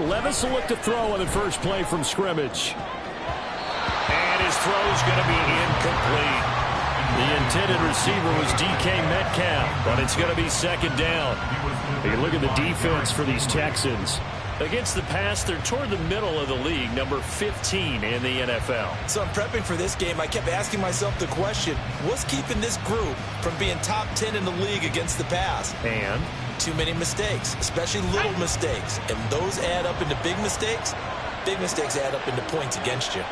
Levis will look to throw on the first play from scrimmage. And his throw's going to be incomplete. The intended receiver was DK Metcalf, but it's going to be second down. You look at the defense for these Texans. Against the pass, they're toward the middle of the league, number 15 in the NFL. So I'm prepping for this game. I kept asking myself the question, what's keeping this group from being top 10 in the league against the pass? And? Too many mistakes, especially little mistakes. And those add up into big mistakes. Big mistakes add up into points against you.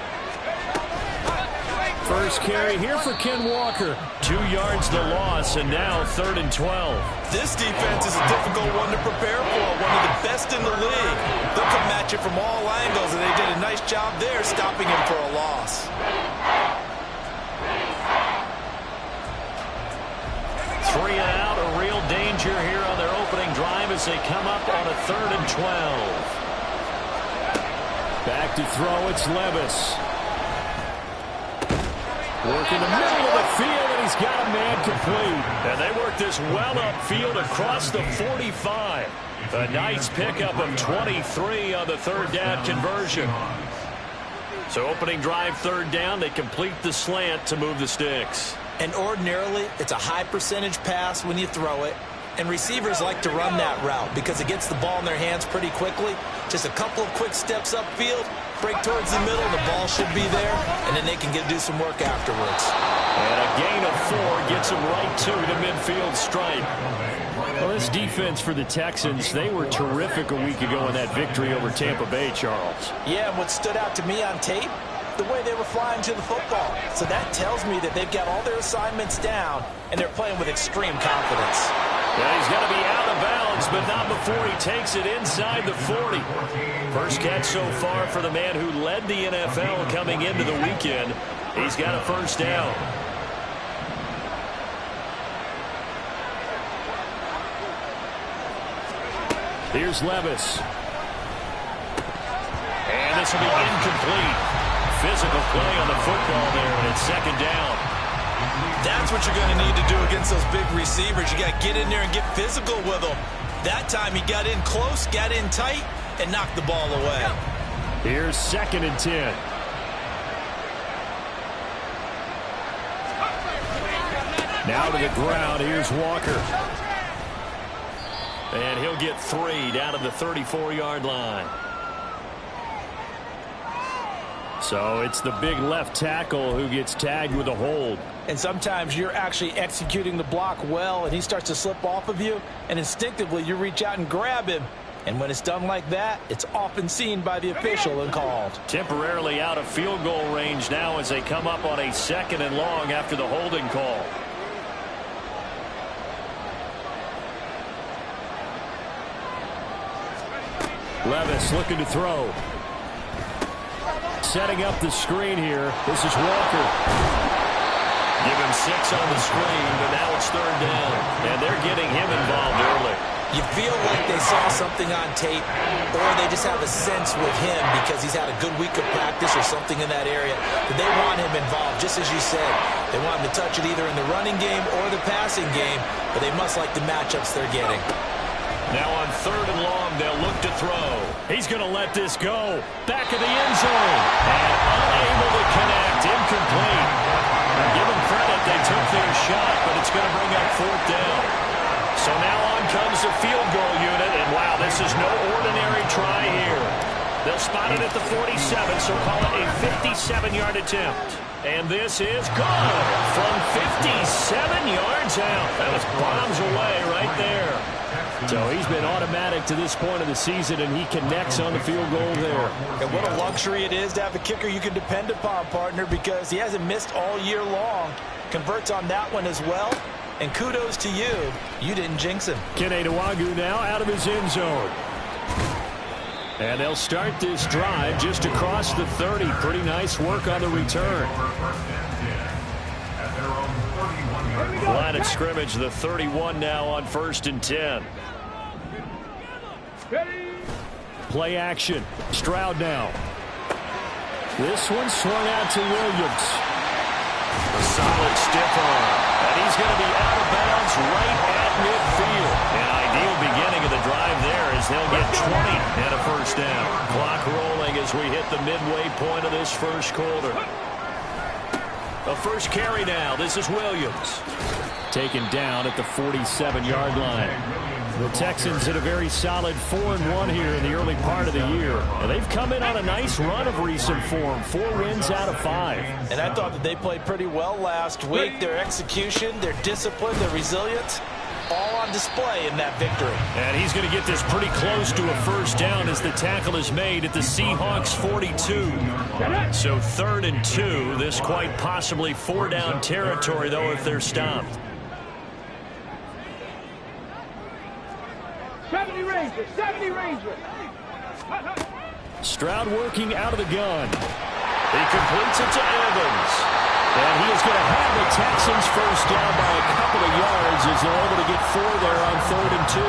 First carry here for Ken Walker. 2 yards the loss, and now 3rd and 12. This defense is a difficult one to prepare for. One of the best in the league. They'll come at you from all angles, and they did a nice job there stopping him for a loss. Three and out, a real danger here on their opening drive as they come up on a 3rd and 12. Back to throw, it's Levis. Work in the middle of the field, and he's got a man complete. And they work this well upfield across the 45. A nice pickup of 23 on the 3rd down conversion. So opening drive 3rd down, they complete the slant to move the sticks. And ordinarily, it's a high percentage pass when you throw it. And receivers like to run that route because it gets the ball in their hands pretty quickly. Just a couple of quick steps upfield, break towards the middle, the ball should be there, and then they can do some work afterwards. And a gain of 4 gets them right to the midfield stripe. Well, this defense for the Texans, they were terrific a week ago in that victory over Tampa Bay, Charles. Yeah, and what stood out to me on tape, the way they were flying to the football. So that tells me that they've got all their assignments down, and they're playing with extreme confidence. Yeah, he's got to be out of bounds, but not before he takes it inside the 40. First catch so far for the man who led the NFL coming into the weekend. He's got a first down. Here's Levis. And this will be incomplete. Physical play on the football there, and it's second down. That's what you're going to need to do against those big receivers. You got to get in there and get physical with them. That time he got in close, got in tight, and knocked the ball away. Here's 2nd and 10. Now to the ground. Here's Walker. And he'll get 3 down to the 34-yard line. So it's the big left tackle who gets tagged with a hold. And sometimes you're actually executing the block well, and he starts to slip off of you, and instinctively you reach out and grab him. And when it's done like that, it's often seen by the official and called. Temporarily out of field goal range now as they come up on a 2nd and long after the holding call. Levis looking to throw. Setting up the screen here. This is Walker. Give him 6 on the screen, but now it's 3rd down. And they're getting him involved early. You feel like they saw something on tape, or they just have a sense with him because he's had a good week of practice or something in that area. But they want him involved, just as you said. They want him to touch it either in the running game or the passing game, but they must like the matchups they're getting. Now on 3rd and long, they'll look to throw. He's going to let this go. Back of the end zone. And unable to connect. Incomplete. Give them credit. They took their shot, but it's going to bring up 4th down. So now on comes the field goal unit. And, wow, this is no ordinary try here. They'll spot it at the 47, so call it a 57-yard attempt. And this is good from 57 yards out. That was bombs away right there. So he's been automatic to this point of the season, and he connects on the field goal there. And what a luxury it is to have a kicker you can depend upon, partner, because he hasn't missed all year long. Converts on that one as well. And kudos to you. You didn't jinx him. Kene Nwangwu now out of his end zone. And they'll start this drive just across the 30. Pretty nice work on the return. Line of scrimmage, the 31 now on 1st and 10. Play action. Stroud now. This one swung out to Williams. A solid stiff arm. And he's going to be out of bounds right at midfield. An ideal beginning of the drive there as they'll get 20 and a first down. Clock rolling as we hit the midway point of this first quarter. A first carry now. This is Williams. Taken down at the 47-yard line. The Texans hit a very solid 4-1 here in the early part of the year. And they've come in on a nice run of recent form. 4 wins out of 5. And I thought that they played pretty well last week. Their execution, their discipline, their resilience, all on display in that victory. And he's going to get this pretty close to a first down as the tackle is made at the Seahawks 42. So 3rd and 2. This quite possibly 4-down territory, though, if they're stopped. 70 Rangers, 70 Rangers. Stroud working out of the gun. He completes it to Evans. And he is going to have the Texans first down by a couple of yards as they're able to get 4 there on 3rd and 2.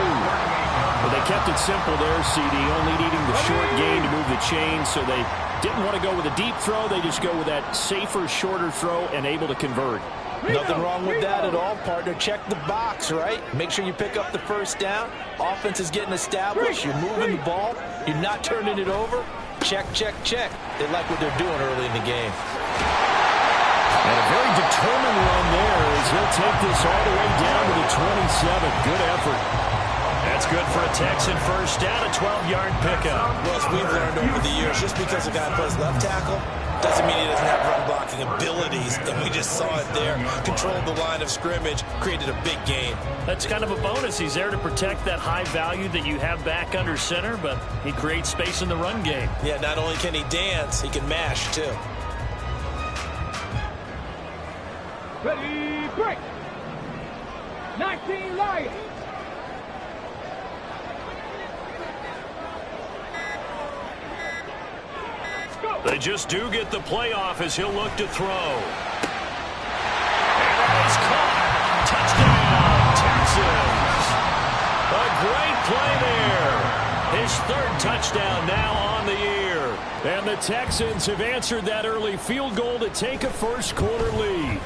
But they kept it simple there, CD, only needing the short gain to move the chain, so they didn't want to go with a deep throw. They just go with that safer, shorter throw and able to convert. Nothing wrong with that at all, partner. Check the box, right? Make sure you pick up the first down. Offense is getting established. You're moving the ball. You're not turning it over. Check, check, check. They like what they're doing early in the game. And a very determined run there as he'll take this all the way down to the 27. Good effort. That's good for a Texan first down, a 12-yard pickup. Well, as we've learned over the years, just because a guy plays left tackle doesn't mean he doesn't have run-blocking abilities, and we just saw it there. Controlled the line of scrimmage, created a big gain. That's kind of a bonus. He's there to protect that high value that you have back under center, but he creates space in the run game. Yeah, not only can he dance, he can mash, too. Ready, break. 19 Lions. They just do get the playoff as he'll look to throw. And that is caught. Touchdown, Texans. A great play there. His 3rd touchdown now on the year. And the Texans have answered that early field goal to take a first quarter lead.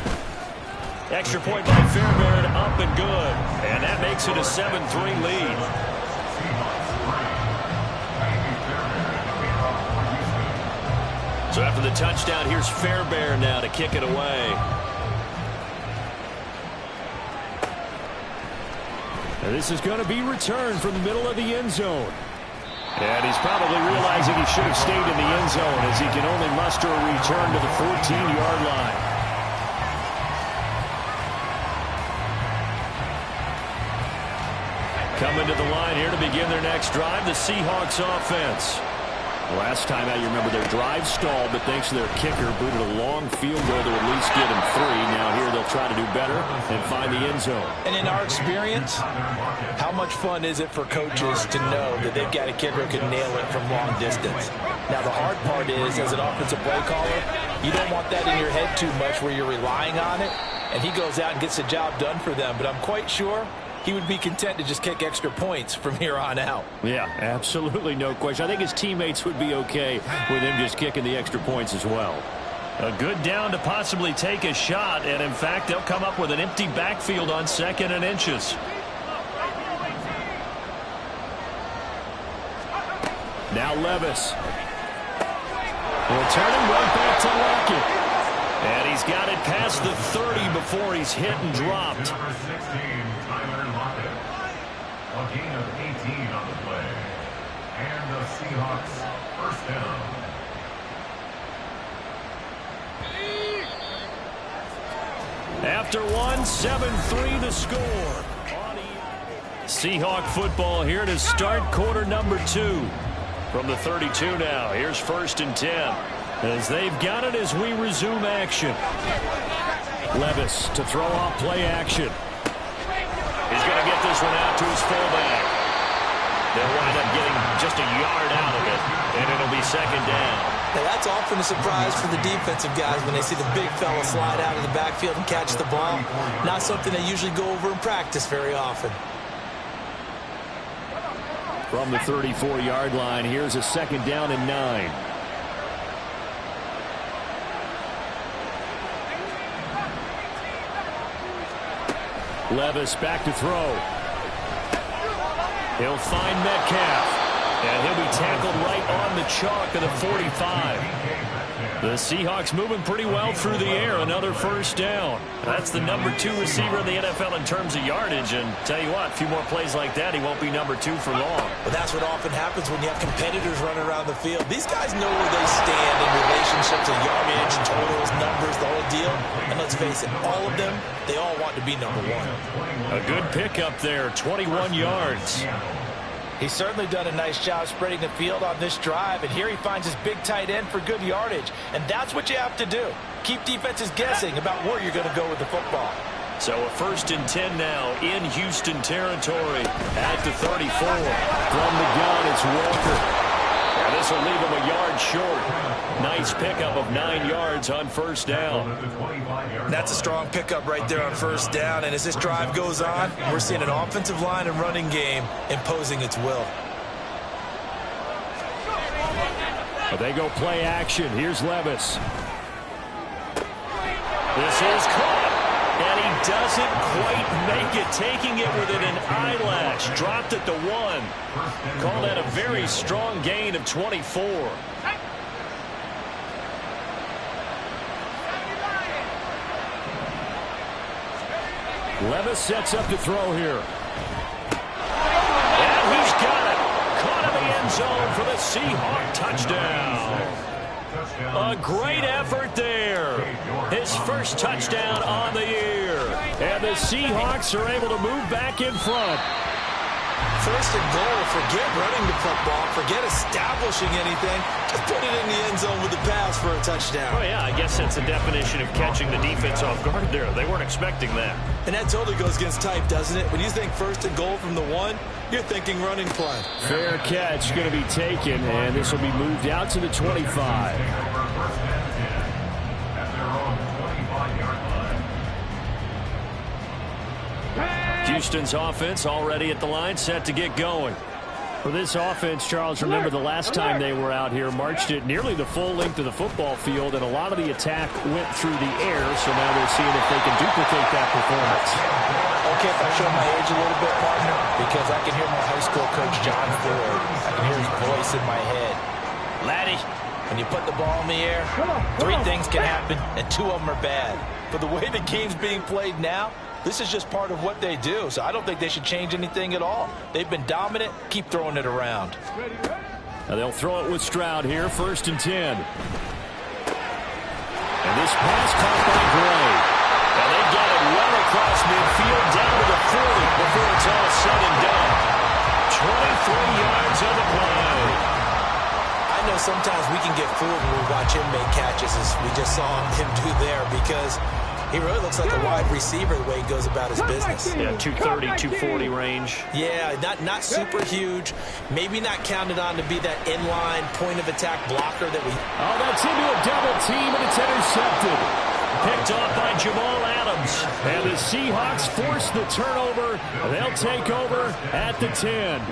Extra point by Fairbairn, up and good. And that makes it a 7-3 lead. So after the touchdown, here's Fairbairn now to kick it away. And this is going to be returned from the middle of the end zone. And he's probably realizing he should have stayed in the end zone as he can only muster a return to the 14-yard line. Coming to the line here to begin their next drive, the Seahawks offense. Last time out, you remember their drive stalled, but thanks to their kicker, booted a long field goal to at least get them 3. Now here they'll try to do better and find the end zone. And in our experience, how much fun is it for coaches to know that they've got a kicker who can nail it from long distance? Now the hard part is, as an offensive play caller, you don't want that in your head too much where you're relying on it, and he goes out and gets the job done for them. But I'm quite sure he would be content to just kick extra points from here on out. Yeah, absolutely no question. I think his teammates would be okay with him just kicking the extra points as well. A good down to possibly take a shot, and in fact, they'll come up with an empty backfield on 2nd and inches. Now Levis. Returning right back to Lockett. And he's got it past the 30 before he's hit and dropped. A gain of 18 on the play. And the Seahawks first down. After 7-3 the score. Seahawk football here to start quarter number 2. From the 32 now, here's 1st and 10. As they've got it as we resume action. Levis to throw off play action. He's going to get this one out to his fullback. They'll wind up getting just a yard out of it, and it'll be 2nd down. Now that's often a surprise for the defensive guys when they see the big fella slide out of the backfield and catch the ball. Not something they usually go over in practice very often. From the 34-yard line, here's a 2nd down and 9. Levis back to throw. He'll find Metcalf. And he'll be tackled right on the chalk of the 45. The Seahawks moving pretty well through the air. Another first down. That's the number 2 receiver in the NFL in terms of yardage. And tell you what, a few more plays like that, he won't be number 2 for long. But that's what often happens when you have competitors running around the field. These guys know where they stand in relationship to yardage, totals, numbers, the whole deal. And let's face it, all of them, they all want to be number 1. A good pickup there, 21 yards. He's certainly done a nice job spreading the field on this drive, and here he finds his big tight end for good yardage. And that's what you have to do. Keep defenses guessing about where you're going to go with the football. So a 1st and 10 now in Houston territory at the 34. From the gun, it's Walker. And this will leave him a yard short. Nice pickup of 9 yards on first down. That's a strong pickup right there on first down. And as this drive goes on, we're seeing an offensive line and running game imposing its will. But they go play action. Here's Levis. This is caught. And he doesn't quite make it, taking it within an eyelash. Dropped at the 1. Call that a very strong gain of 24. Levis sets up to throw here. And he's got it. Caught in the end zone for the Seahawk touchdown. A great effort there. His first touchdown on the year. And the Seahawks are able to move back in front. 1st and goal. Forget running the football. Forget establishing anything. Just put it in the end zone with the pass for a touchdown. Oh, yeah, I guess that's the definition of catching the defense off guard there. They weren't expecting that. And that totally goes against type, doesn't it? When you think 1st and goal from the 1, you're thinking running play. Fair catch going to be taken, and this will be moved out to the 25. Houston's offense already at the line, set to get going. For this offense, Charles, remember the last time they were out here, marched it nearly the full length of the football field, and a lot of the attack went through the air, so now they're seeing if they can duplicate that performance. Okay, if I show my age a little bit, partner, because I can hear my high school coach, John Ford. I can hear his voice in my head. Laddie, when you put the ball in the air, 3 things can happen, and 2 of them are bad. But the way the game's being played now, this is just part of what they do, so I don't think they should change anything at all. They've been dominant. Keep throwing it around. Now they'll throw it with Stroud here, 1st and 10. And this pass caught by Gray. And they get it well across midfield down to the 40 before it's all said and done. 23 yards on the play. I know sometimes we can get fooled when we watch him make catches, as we just saw him do there, because he really looks like a wide receiver the way he goes about his business. Yeah, 230, 240 range. Yeah, not super huge. Maybe not counted on to be that inline point-of-attack blocker that we... Oh, that's into a double team, and it's intercepted. Picked off by Jamal Adams. And the Seahawks force the turnover. They'll take over at the 10.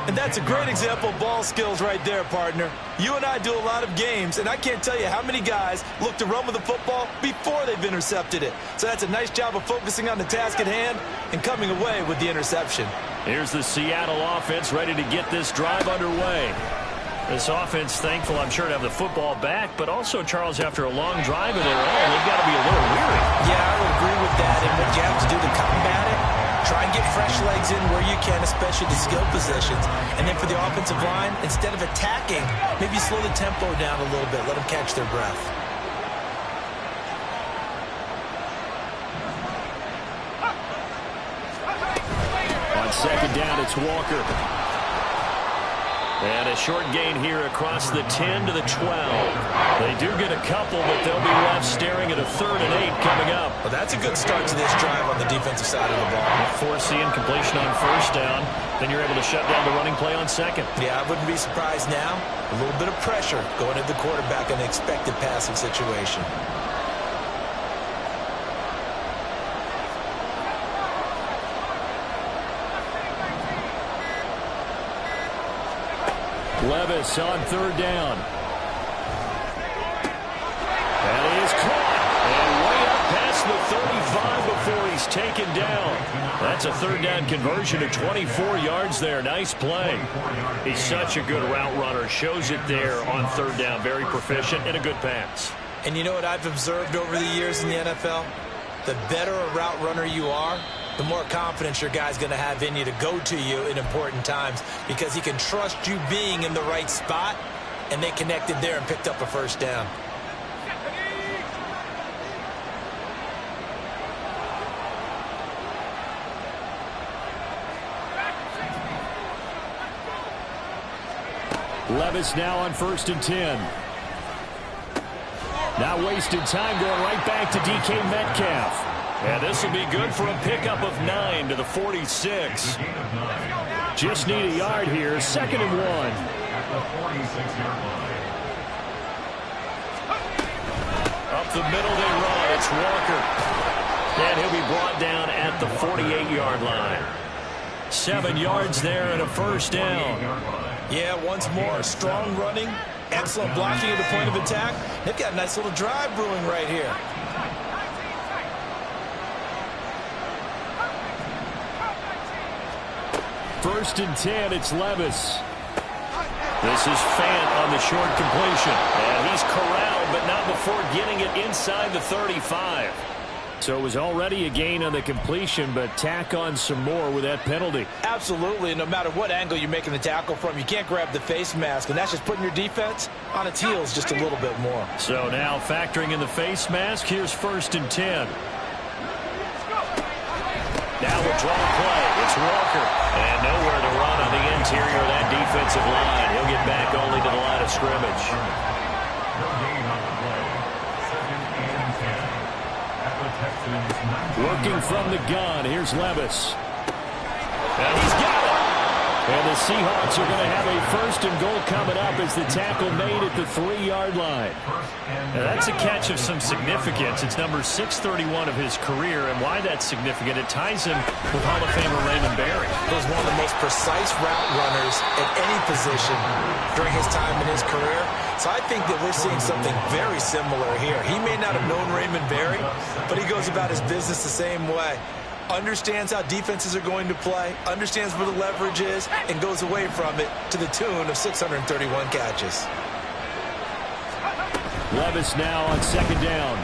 And that's a great example of ball skills right there, partner. You and I do a lot of games, and I can't tell you how many guys look to run with the football before they've intercepted it. So that's a nice job of focusing on the task at hand and coming away with the interception. Here's the Seattle offense ready to get this drive underway. This offense thankful, I'm sure, to have the football back, but also, Charles, after a long drive of their own, they've got to be a little weary. Yeah, I would agree with that. And what you have to do to combat it, try and get fresh legs in where you can, especially the skill positions. And then for the offensive line, instead of attacking, maybe slow the tempo down a little bit. Let them catch their breath. On 2nd down, it's Walker. And a short gain here across the 10 to the 12. They do get a couple, but they'll be left staring at a 3rd and 8 coming up. Well, that's a good start to this drive on the defensive side of the ball. Foreseeing completion on 1st down. Then you're able to shut down the running play on 2nd. Yeah, I wouldn't be surprised now. A little bit of pressure going at the quarterback in an expected passing situation. Levis on 3rd down. And he is caught. And way up past the 35 before he's taken down. That's a third down conversion of 24 yards there. Nice play. He's such a good route runner. Shows it there on third down. Very proficient and a good pass. And you know what I've observed over the years in the NFL? The better a route runner you are, the more confidence your guy's going to have in you to go to you in important times because he can trust you being in the right spot, and they connected there and picked up a first down. Levis now on 1st and 10. Not wasting time, going right back to DK Metcalf. And this will be good for a pickup of 9 to the 46. Just need a yard here. 2nd and 1. At the 46-yard line. Up the middle they run. It's Walker. And he'll be brought down at the 48-yard line. 7 yards there and a first down. Yeah, once more, strong running, excellent blocking at the point of attack. They've got a nice little drive brewing right here. First and 10, it's Levis. This is Fant on the short completion. And he's corralled, but not before getting it inside the 35. So it was already a gain on the completion, but tack on some more with that penalty. Absolutely. No matter what angle you're making the tackle from, you can't grab the face mask, and that's just putting your defense on its heels just a little bit more. So now factoring in the face mask, here's 1st and 10. Now we'll draw a play. It's Walker. And nowhere to run on the interior of that defensive line. He'll get back only to the line of scrimmage. No gain on the play. 2nd and 10. At the Texans' 19. Working from the gun, here's Levis. And he's got it. And the Seahawks are going to have a 1st and goal coming up as the tackle made at the 3-yard line. Now that's a catch of some significance. It's number 631 of his career, and why that's significant, it ties him with Hall of Famer Raymond Berry. He was one of the most precise route runners at any position during his time in his career. So I think that we're seeing something very similar here. He may not have known Raymond Berry, but he goes about his business the same way. Understands how defenses are going to play, understands where the leverage is, and goes away from it to the tune of 631 catches. Levis now on 2nd down.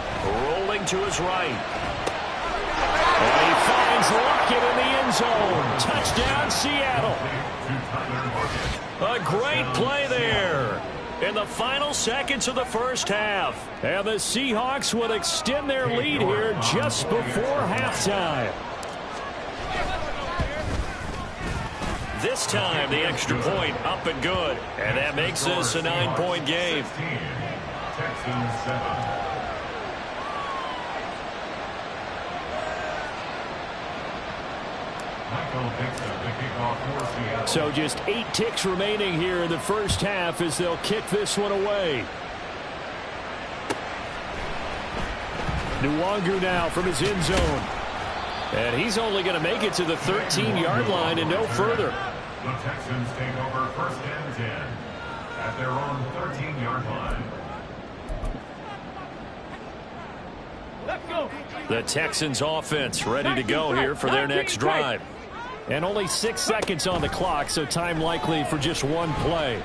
Rolling to his right. And he finds Lockett in the end zone. Touchdown, Seattle. A great play there in the final seconds of the first half. And the Seahawks will extend their lead here just before halftime. This time, the extra point up and good. And that makes this a 9-point game. Texans 7. So just 8 ticks remaining here in the first half as they'll kick this one away. Nwangu now from his end zone. And he's only going to make it to the 13-yard line and no further. The Texans take over 1st and 10 at their own 13-yard line. The Texans offense ready to go here for their next drive. And only 6 seconds on the clock, so time likely for just one play.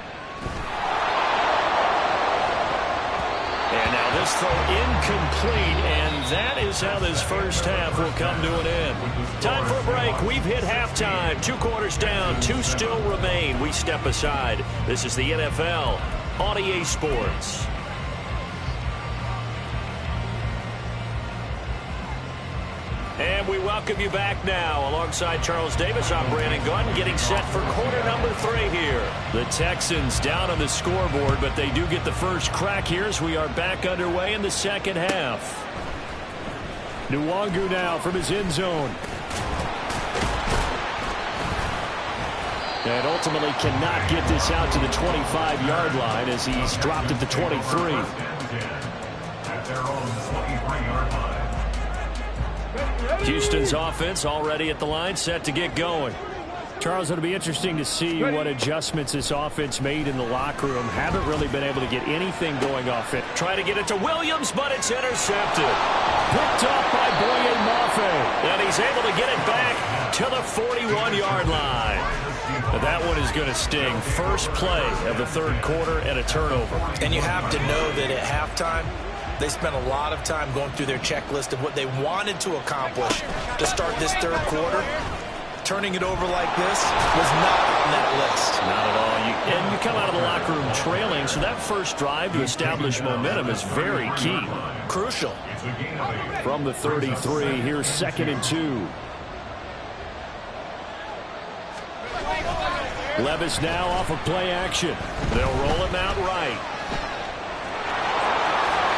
And now this throw incomplete, and that is how this first half will come to an end. Time for a break. We've hit halftime. 2 quarters down, 2 still remain. We step aside. This is the NFL on EA Sports. And we welcome you back now. Alongside Charles Davis, I'm Brandon Gunn, getting set for quarter number 3 here. The Texans down on the scoreboard, but they do get the first crack here as we are back underway in the second half. Nwangu now from his end zone. And ultimately cannot get this out to the 25-yard line as he's dropped at the 23. At their own 23-yard line. Houston's offense already at the line, set to get going. Charles, it'll be interesting to see what adjustments this offense made in the locker room. Haven't really been able to get anything going off it. Try to get it to Williams, but it's intercepted. Picked off by Boye Mafe. And he's able to get it back to the 41-yard line. But that one is going to sting. First play of the third quarter and a turnover. And you have to know that at halftime, they spent a lot of time going through their checklist of what they wanted to accomplish to start this third quarter. Turning it over like this was not on that list. Not at all. And you come out of the locker room trailing, so that first drive to establish momentum is very key. Crucial. From the 33, here's 2nd and 2. Levis now off of play action. They'll roll him out right.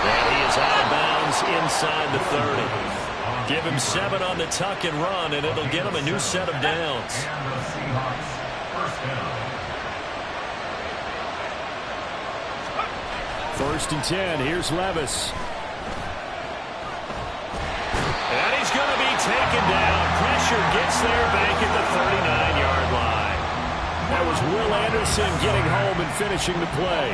And he is out of bounds inside the 30. Give him 7 on the tuck and run, and it'll get him a new set of downs. First and 10. Here's Levis. And he's going to be taken down. Pressure gets there back at the 39-yard line. That was Will Anderson getting home and finishing the play.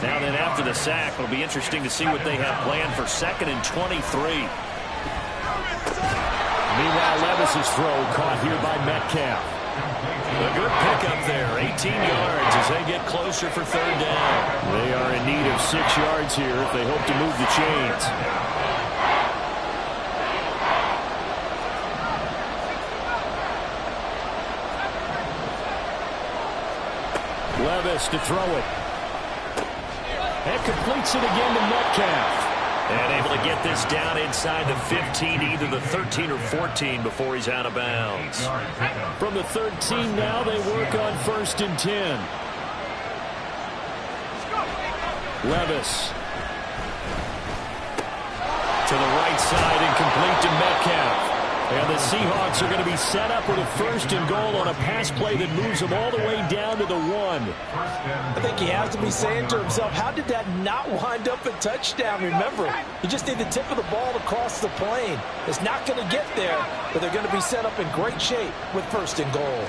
Now then, after the sack, it'll be interesting to see what they have planned for 2nd and 23. Meanwhile, Levis's throw caught here by Metcalf. A good pickup there, 18 yards as they get closer for third down. They are in need of 6 yards here if they hope to move the chains. Levis to throw it. And completes it again to Metcalf. And able to get this down inside the 15, either the 13 or 14 before he's out of bounds. From the 13 now, they work on 1st and 10. Levis. To the right side and complete to Metcalf. And the Seahawks are going to be set up with a 1st and goal on a pass play that moves them all the way down to the 1. I think he has to be saying to himself, how did that not wind up a touchdown? Remember, you just need the tip of the ball to cross the plane. It's not going to get there, but they're going to be set up in great shape with 1st and goal.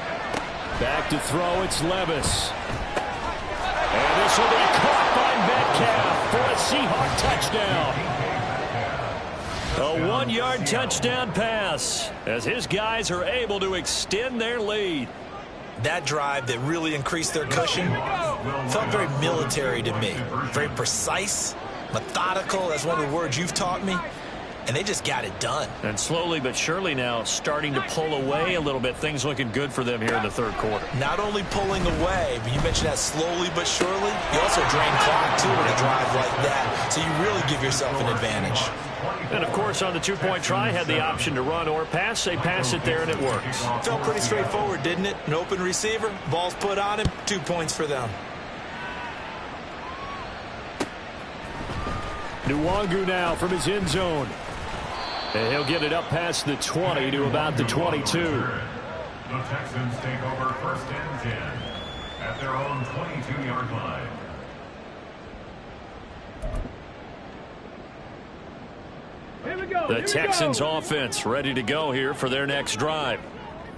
Back to throw, it's Levis. And this will be caught by Metcalf for a Seahawk touchdown. A 1-yard touchdown pass as his guys are able to extend their lead. That drive that really increased their cushion felt very military to me. Very precise, methodical, that's one of the words you've taught me. And they just got it done. And slowly but surely now starting to pull away a little bit. Things looking good for them here in the third quarter. Not only pulling away, but you mentioned that slowly but surely. You also drain clock, too, with a drive like that. So you really give yourself an advantage. And, of course, on the 2-point try, had the option to run or pass. They pass it there, and it works. Felt pretty straightforward, didn't it? An open receiver, ball's put on him, 2 points for them. Nwangu now from his end zone. And he'll get it up past the 20 to about the 22. The Texans take over 1st and 10 at their own 22-yard line. The Texans offense ready to go here for their next drive.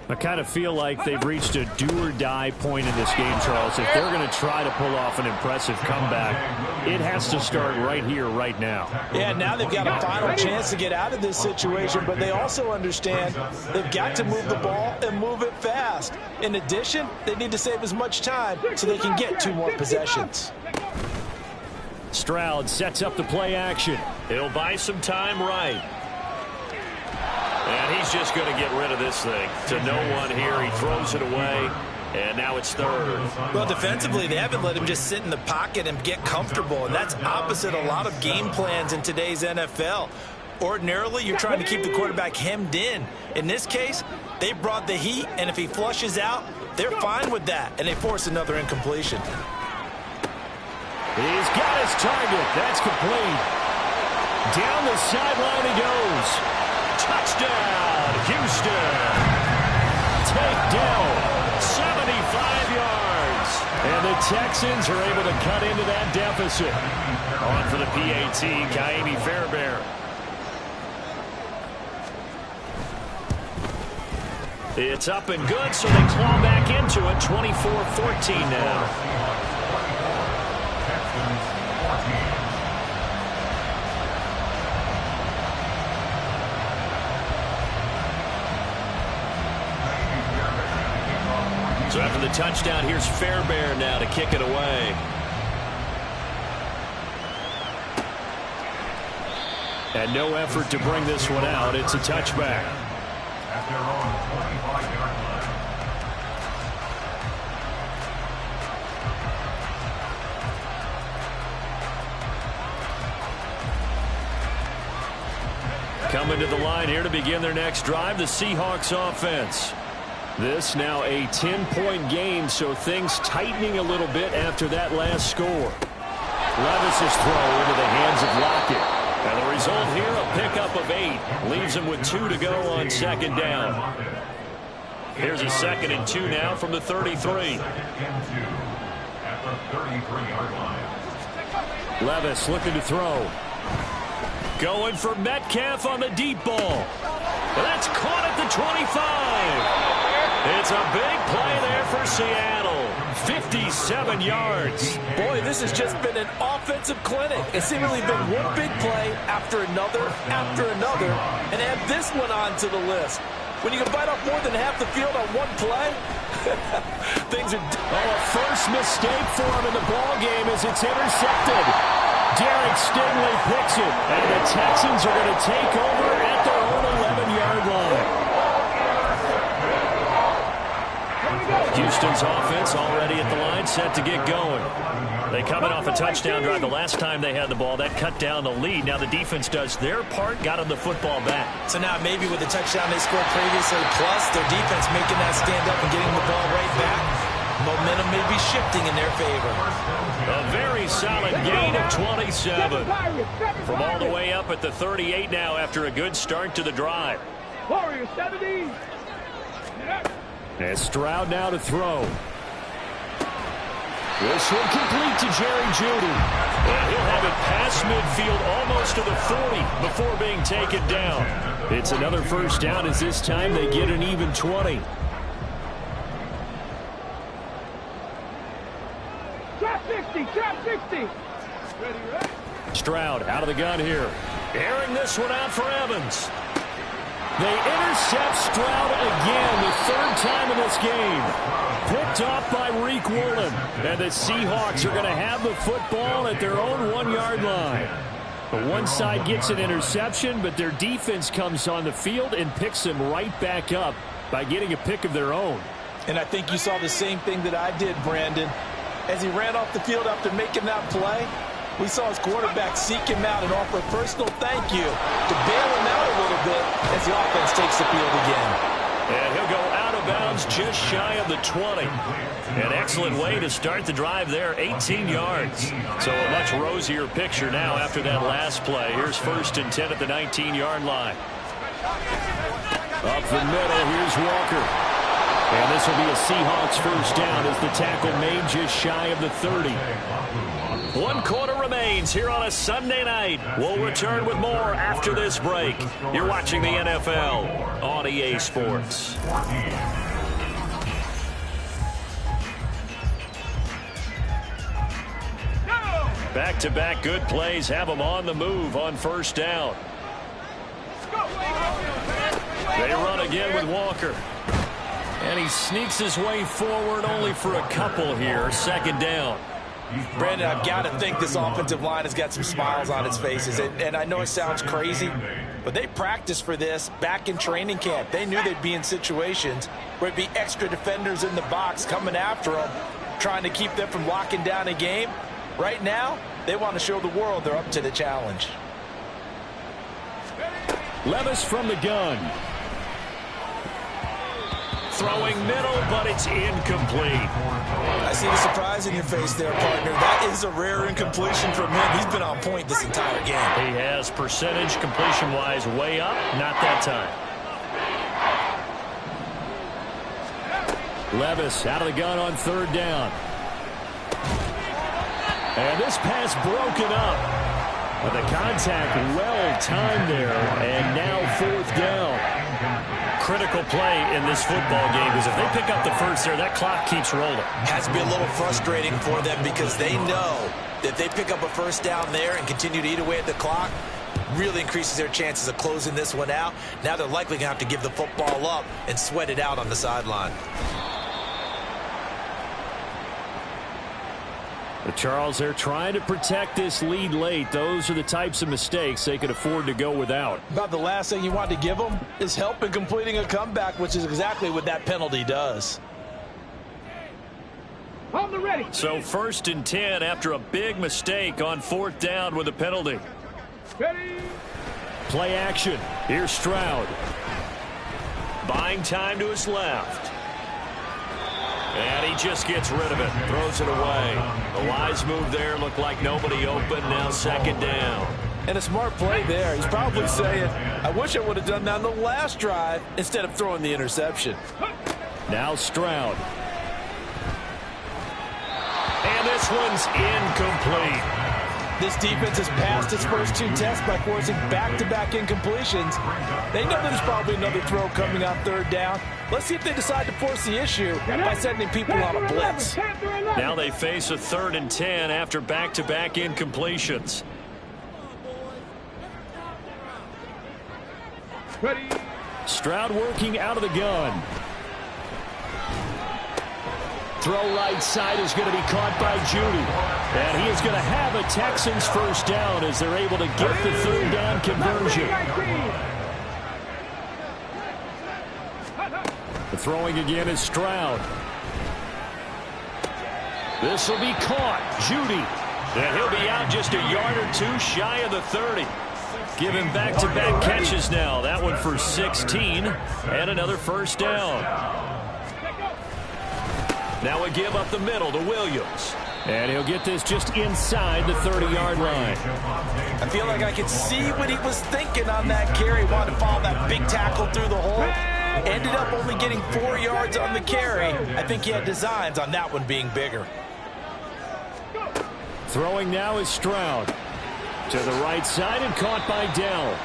I kind of feel like they've reached a do-or-die point in this game, Charles. If they're going to try to pull off an impressive comeback, it has to start right here, right now. Yeah, now they've got a final chance to get out of this situation, but they also understand they've got to move the ball and move it fast. In addition, they need to save as much time so they can get 2 more possessions. Stroud sets up the play action. He'll buy some time right. And he's just going to get rid of this thing. To no one here. He throws it away. And now it's third. Well, defensively, they haven't let him just sit in the pocket and get comfortable. And that's opposite a lot of game plans in today's NFL. Ordinarily, you're trying to keep the quarterback hemmed in. In this case, they brought the heat. And if he flushes out, they're fine with that. And they force another incompletion. He's got his target. That's complete. Down the sideline he goes. Touchdown, Houston. Takedown, 75 yards. And the Texans are able to cut into that deficit. On for the PAT, Kaimi Fairbairn. It's up and good, so they claw back into it. 24-14 now. So after the touchdown, here's Fairbairn now to kick it away. And no effort to bring this one out. It's a touchback. At their own 25-yard line. Coming to the line here to begin their next drive, the Seahawks offense. This now a 10-point game, so things tightening a little bit after that last score. Levis's throw into the hands of Lockett. And the result here, a pickup of 8. Leaves him with 2 to go on second down. Here's a 2nd and 2 now from the 33. 2nd and 2 at the 33-yard line. Levis looking to throw. Going for Metcalf on the deep ball. That's caught at the 25. It's a big play there for Seattle. 57 yards. Boy, this has just been an offensive clinic. It's seemingly been one big play after another, and add this one on to the list. When you can bite off more than half the field on one play, things are... Oh, a first mistake for him in the ball game as it's intercepted. Derek Stingley picks it, and the Texans are going to take over at their own 11-yard line. Houston's offense already at the line, set to get going. They coming off a touchdown drive the last time they had the ball. That cut down the lead. Now the defense does their part, got them the football back. So now maybe with the touchdown they scored previously, plus their defense making that stand up and getting the ball right back, momentum may be shifting in their favor. A very solid gain of 27. From all the way up at the 38 now after a good start to the drive. Warriors 70. And Stroud now to throw. This one complete to Jerry Jeudy. And he'll have it past midfield almost to the 40 before being taken down. It's another first down as this time they get an even 20. Trap 60, trap 60. Ready, ready. Stroud out of the gun here. Airing this one out for Evans. They intercept Stroud again, the 3rd time in this game. Picked off by Reek Woolen. And the Seahawks are going to have the football at their own 1-yard line. The one side gets an interception, but their defense comes on the field and picks them right back up by getting a pick of their own. And I think you saw the same thing that I did, Brandon. As he ran off the field after making that play, we saw his quarterback seek him out and offer a personal thank you to bail him out a little bit as the offense takes the field again. And he'll go out of bounds just shy of the 20. An excellent way to start the drive there, 18 yards. So a much rosier picture now after that last play. Here's 1st and 10 at the 19-yard line. Up the middle, here's Walker. And this will be a Seahawks first down as the tackle made just shy of the 30. 1 quarter remains here on a Sunday night. We'll return with more after this break. You're watching the NFL on EA Sports. Back-to-back good plays have them on the move on first down. They run again with Walker. And he sneaks his way forward only for a couple here. 2nd down. Brandon, I've got to think this offensive line has got some smiles on its faces. And I know it sounds crazy, but they practiced for this back in training camp. They knew they'd be in situations where it'd be extra defenders in the box coming after them, trying to keep them from locking down a game. Right now, they want to show the world they're up to the challenge. Levis from the gun. Throwing middle, but it's incomplete. I see the surprise in your face there, partner. That is a rare incompletion from him. He's been on point this entire game. He has percentage completion-wise way up. Not that time. Levis out of the gun on 3rd down. And this pass broken up. But the contact well timed there. And now 4th down. critical play in this football game, because if they pick up the first there, that clock keeps rolling. It has to be a little frustrating for them because they know that they pick up a first down there and continue to eat away at the clock, really increases their chances of closing this one out. Now they're likely going to have to give the football up and sweat it out on the sideline. But Charles, they're trying to protect this lead late. Those are the types of mistakes they could afford to go without. About the last thing you want to give them is help in completing a comeback, which is exactly what that penalty does. On the ready. So 1st and 10 after a big mistake on 4th down with a penalty. Ready. Play action. Here's Stroud. Buying time to his left. And he just gets rid of it. Throws it away. A wise move there. Looked like nobody open. Now 2nd down. And a smart play there. He's probably saying, I wish I would have done that on the last drive instead of throwing the interception. Now Stroud. And this one's incomplete. This defense has passed its first 2 tests by forcing back-to-back incompletions. They know there's probably another throw coming on 3rd down. Let's see if they decide to force the issue by sending people on a blitz. Now they face a 3rd and 10 after back-to-back incompletions. Ready. Stroud working out of the gun. Throw right side is going to be caught by Judy. And he is going to have a Texans first down as they're able to get the 3rd down conversion. The throwing again is Stroud. This will be caught. Judy. And he'll be out just a yard or 2 shy of the 30. Give him back-to-back catches now. That one for 16 and another first down. Now we give up the middle to Williams. And he'll get this just inside the 30-yard line. I feel like I could see what he was thinking on that carry. Wanted to follow that big tackle through the hole. Ended up only getting 4 yards on the carry. I think he had designs on that one being bigger. Throwing now is Stroud. To the right side and caught by Dell.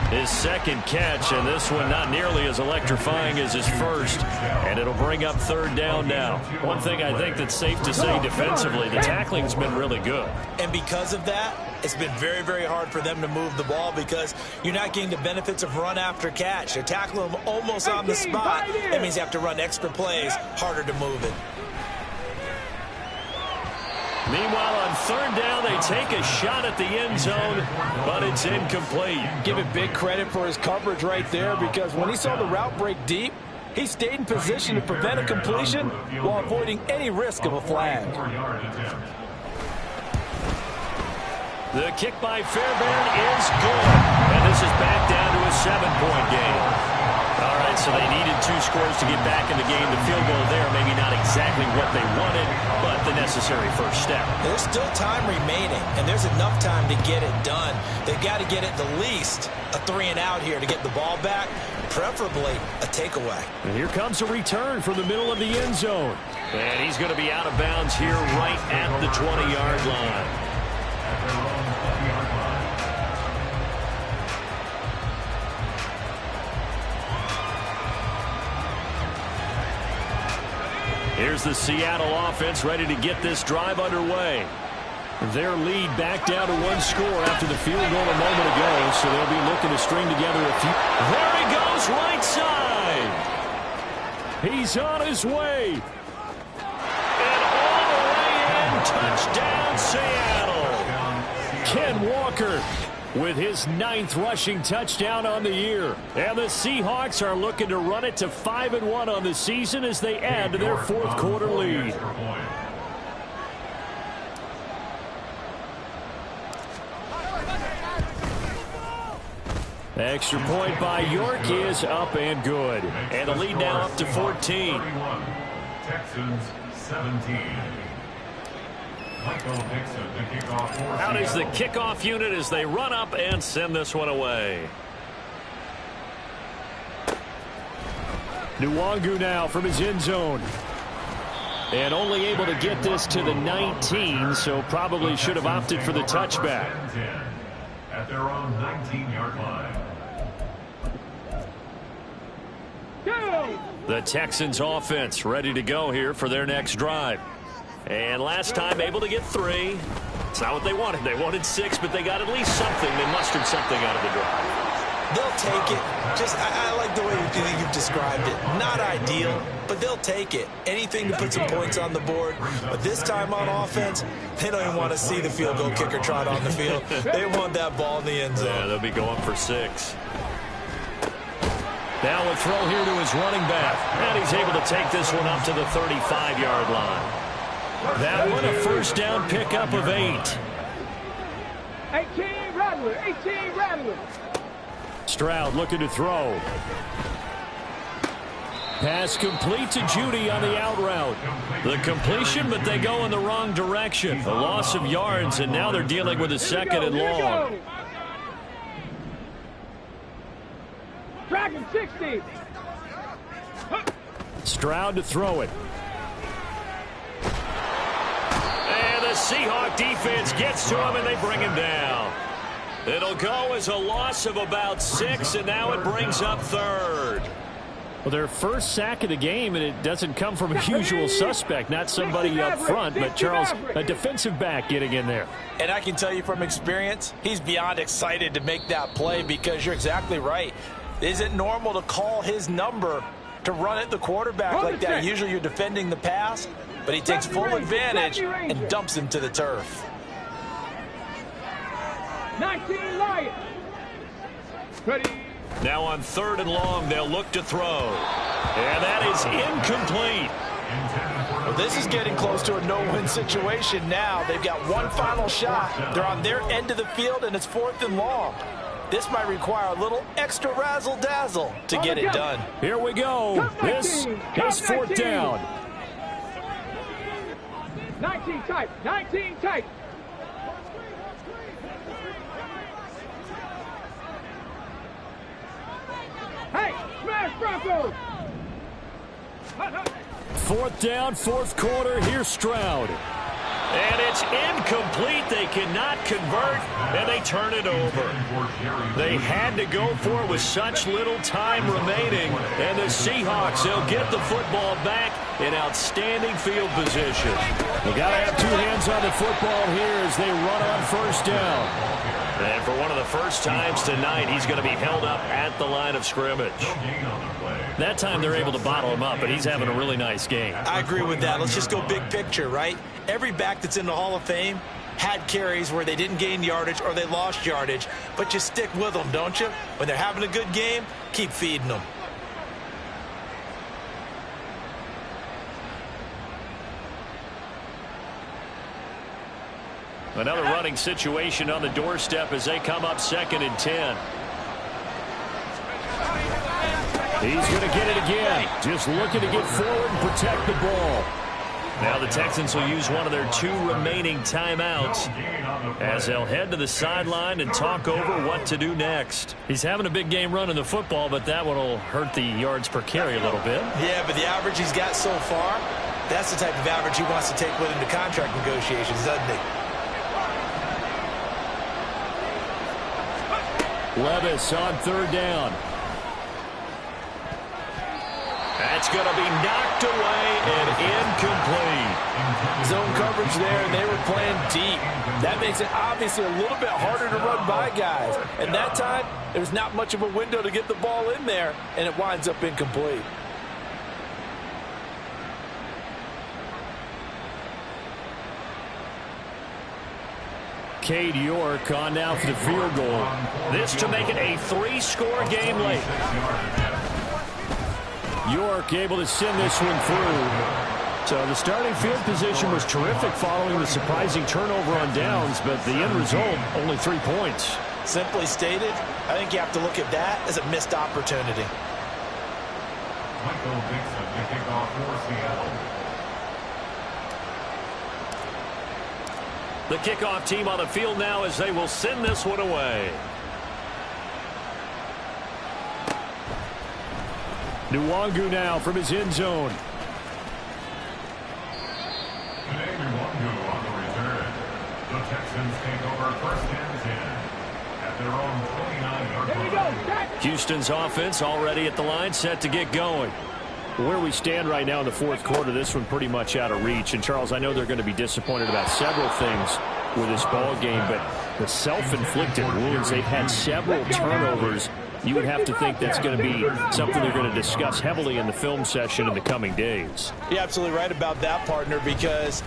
His 2nd catch, and this one not nearly as electrifying as his first. And it'll bring up 3rd down now. One thing I think that's safe to say defensively, the tackling's been really good. And because of that, it's been very, very hard for them to move the ball because you're not getting the benefits of run after catch. They're tackling them almost on the spot. That means you have to run extra plays, harder to move it. Meanwhile, on 3rd down, they take a shot at the end zone, but it's incomplete. Give it big credit for his coverage right there because when he saw the route break deep, he stayed in position to prevent a completion while avoiding any risk of a flag. The kick by Fairbairn is good, and this is back down to a 7-point game. All right, so they needed 2 scores to get back in the game. The field goal there, maybe not exactly what they wanted, but the necessary first step. There's still time remaining, and there's enough time to get it done. They've got to get at the least a 3-and-out here to get the ball back, preferably a takeaway. And here comes a return from the middle of the end zone. And he's going to be out of bounds here right at the 20-yard line. Here's the Seattle offense ready to get this drive underway. Their lead back down to 1 score after the field goal a moment ago, so they'll be looking to string together a few. There he goes, right side. He's on his way. And all the way in, touchdown Seattle. Ken Walker with his 9th rushing touchdown on the year. And the Seahawks are looking to run it to 5-1 on the season as they add to their 4th quarter lead. Extra point by York is up and good. And the lead now up to 14. Texans 17. Out is the kickoff unit as they run up and send this one away. Nwangu now from his end zone. And only able to get this to the 19, so probably should have opted for the touchback. At their own 19-yard line. go. The Texans offense ready to go here for their next drive. And last time able to get 3. It's not what they wanted. They wanted 6, but they got at least something. They mustered something out of the drive. They'll take it. I like the way you've described it. Not ideal, but they'll take it. Anything to put some points on the board. But this time on offense, they don't even want to see the field goal kicker trot on the field. They want that ball in the end zone. Yeah, they'll be going for 6. Now a throw here to his running back. And he's able to take this one up to the 35-yard line. That one a first down pickup of 8. 18 Rattler. 18 Rattler. Stroud looking to throw. Pass complete to Judy on the out route. The completion, but they go in the wrong direction. A loss of yards, and now they're dealing with a second and long. Dragon 60. Stroud to throw it. And the Seahawk defense gets to him, and they bring him down. It'll go as a loss of about 6, and now it brings up 3rd. Well, their first sack of the game, and it doesn't come from a usual suspect, not somebody up front, but Charles, a defensive back getting in there. And I can tell you from experience, he's beyond excited to make that play because you're exactly right. Is it normal to call his number to run at the quarterback like that? Usually you're defending the pass, but he takes full advantage and dumps him to the turf. 19 Lions. Ready. Now on 3rd and long, they'll look to throw. And that is incomplete. Well, this is getting close to a no-win situation now. They've got one final shot. They're on their end of the field, and it's 4th and long. This might require a little extra razzle-dazzle to get it done. Here we go. This is 4th down. 19 tight. 19 tight. Hey, smash Broncos! 4th down, 4th quarter. Here's Stroud. And it's incomplete. They cannot convert, and they turn it over. They had to go for it with such little time remaining. And the Seahawks, they'll get the football back in outstanding field position. They got to have 2 hands on the football here as they run on 1st down. And for one of the first times tonight, he's going to be held up at the line of scrimmage. That time they're able to bottle him up, but he's having a really nice game. I agree with that. Let's just go big picture, right? Every back that's in the Hall of Fame had carries where they didn't gain yardage or they lost yardage, but you stick with them, don't you? When they're having a good game, keep feeding them. Another running situation on the doorstep as they come up 2nd and 10. He's going to get it again. Just looking to get forward and protect the ball. Now the Texans will use one of their 2 remaining timeouts as they'll head to the sideline and talk over what to do next. He's having a big game running the football, but that one will hurt the yards per carry a little bit. Yeah, but the average he's got so far, that's the type of average he wants to take with him to contract negotiations, doesn't he? Levis on 3rd down. That's going to be knocked away and incomplete. Zone coverage there, and they were playing deep. That makes it obviously a little bit harder to run by guys. And that time, there's not much of a window to get the ball in there, and it winds up incomplete. Cade York on now for the field goal. This to make it a 3-score game late. York able to send this one through. So the starting field position was terrific following the surprising turnover on downs, but the end result, only 3 points. Simply stated, I think you have to look at that as a missed opportunity. Michael Dixon to kick off for Seattle. The kickoff team on the field now as they will send this one away. Nwangu now from his end zone. Today, Nwangu on the return. The Texans take over 1st and 10 at at their own 29-yard There you line. go, Jack. Houston's offense already at the line, set to get going. Where we stand right now in the fourth quarter, this one pretty much out of reach. And, Charles, I know they're going to be disappointed about several things with this ball game, but the self-inflicted wounds, they've had several turnovers. You would have to think that's going to be something they're going to discuss heavily in the film session in the coming days. You're absolutely right about that, partner, because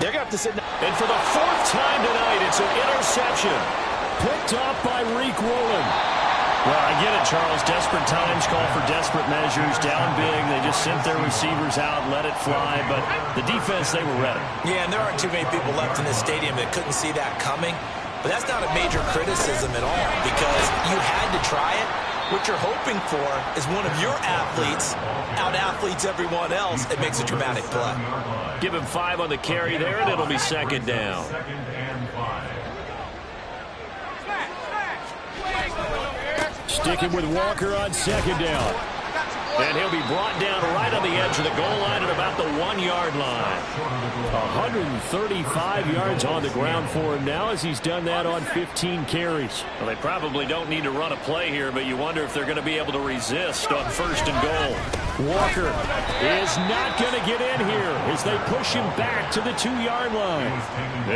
they're going to have to sit. And for the fourth time tonight, it's an interception. Picked off by Reek Woolen. Well, I get it, Charles. Desperate times call for desperate measures. Down big, they just sent their receivers out, let it fly. But the defense, they were ready. Yeah, and there aren't too many people left in this stadium that couldn't see that coming. But that's not a major criticism at all because you had to try it. What you're hoping for is one of your athletes out-athletes everyone else. It makes a dramatic play. Give him 5 on the carry there, and it'll be second down. Second and 5. Sticking with Walker on second down. And he'll be brought down right on the edge of the goal line at about the 1-yard line. 135 yards on the ground for him now as he's done that on 15 carries. Well, they probably don't need to run a play here, but you wonder if they're going to be able to resist on first and goal. Walker is not going to get in here as they push him back to the 2-yard line.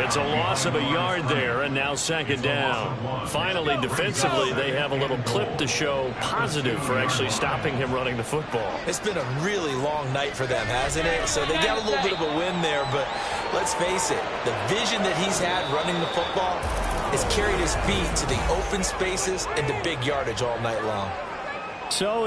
It's a loss of a yard there, and now second down. Finally, defensively, they have a little clip to show positive for actually stopping him running the football. It's been a really long night for them, hasn't it? So they got a little bit of a win there, but let's face it, the vision that he's had running the football has carried his feet to the open spaces and to big yardage all night long. So